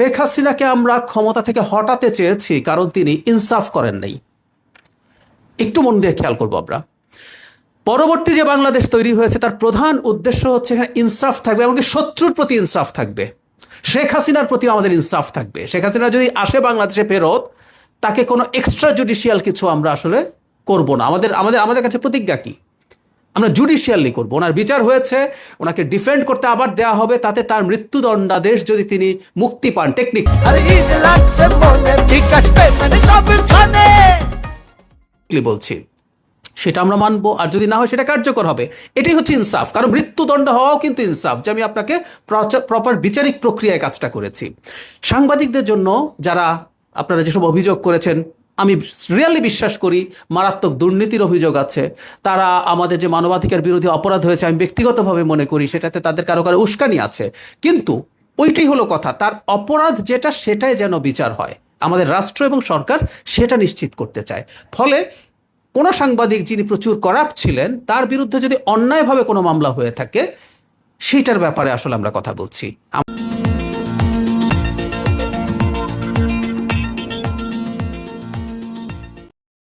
শেখ হাসিনাকে আমরা ক্ষমতা থেকে হটাতে চেয়েছি কারণ তিনি ইনসাফ করেন নাই। একটু মন দিয়ে খেয়াল করবো আমরা, পরবর্তী যে বাংলাদেশ তৈরি হয়েছে তার প্রধান উদ্দেশ্য হচ্ছে এখানে ইনসাফ থাকবে, এমনকি শত্রুর প্রতি ইনসাফ থাকবে, শেখ হাসিনার প্রতি আমাদের ইনসাফ থাকবে। শেখ হাসিনা যদি আসে বাংলাদেশে ফেরত, তাকে কোনো এক্সট্রা জুডিশিয়াল কিছু আমরা আসলে করব না। আমাদের কাছে প্রতিজ্ঞা কি, আমরা জুডিশিয়ালি করবো। ওনার বিচার হয়েছে, ওনাকে ডিফেন্ড করতে আবার দেয়া হবে, তাতে তার মৃত্যুদণ্ডাদেশ যদি তিনি মুক্তি পান, টেকনিক বলছি সেটা আমরা মানবো, আর যদি না হয় সেটা কার্যকর হবে। এটাই হচ্ছে ইনসাফ, কারণ মৃত্যুদণ্ড হওয়াও কিন্তু ইনসাফ, যে আমি আপনাকে প্রপার বিচারিক প্রক্রিয়ায় কাজটা করেছি। সাংবাদিকদের জন্য যারা আপনারা যেসব অভিযোগ করেছেন, আমি রিয়ালি বিশ্বাস করি মারাত্মক দুর্নীতির অভিযোগ আছে। তারা আমাদের যে মানবাধিকার বিরোধী অপরাধ হয়েছে, আমি ব্যক্তিগতভাবে মনে করি সেটাতে তাদের কারো কারো উস্কানি আছে, কিন্তু ওইটাই হলো কথা, তার অপরাধ যেটা সেটাই যেন বিচার হয়। আমাদের রাষ্ট্র এবং সরকার সেটা নিশ্চিত করতে চায়। ফলে কোনো সাংবাদিক যিনি প্রচুর করাপ্ট ছিলেন, তার বিরুদ্ধে যদি অন্যায়ভাবে কোনো মামলা হয়ে থাকে, সেইটার ব্যাপারে আসলে আমরা কথা বলছি।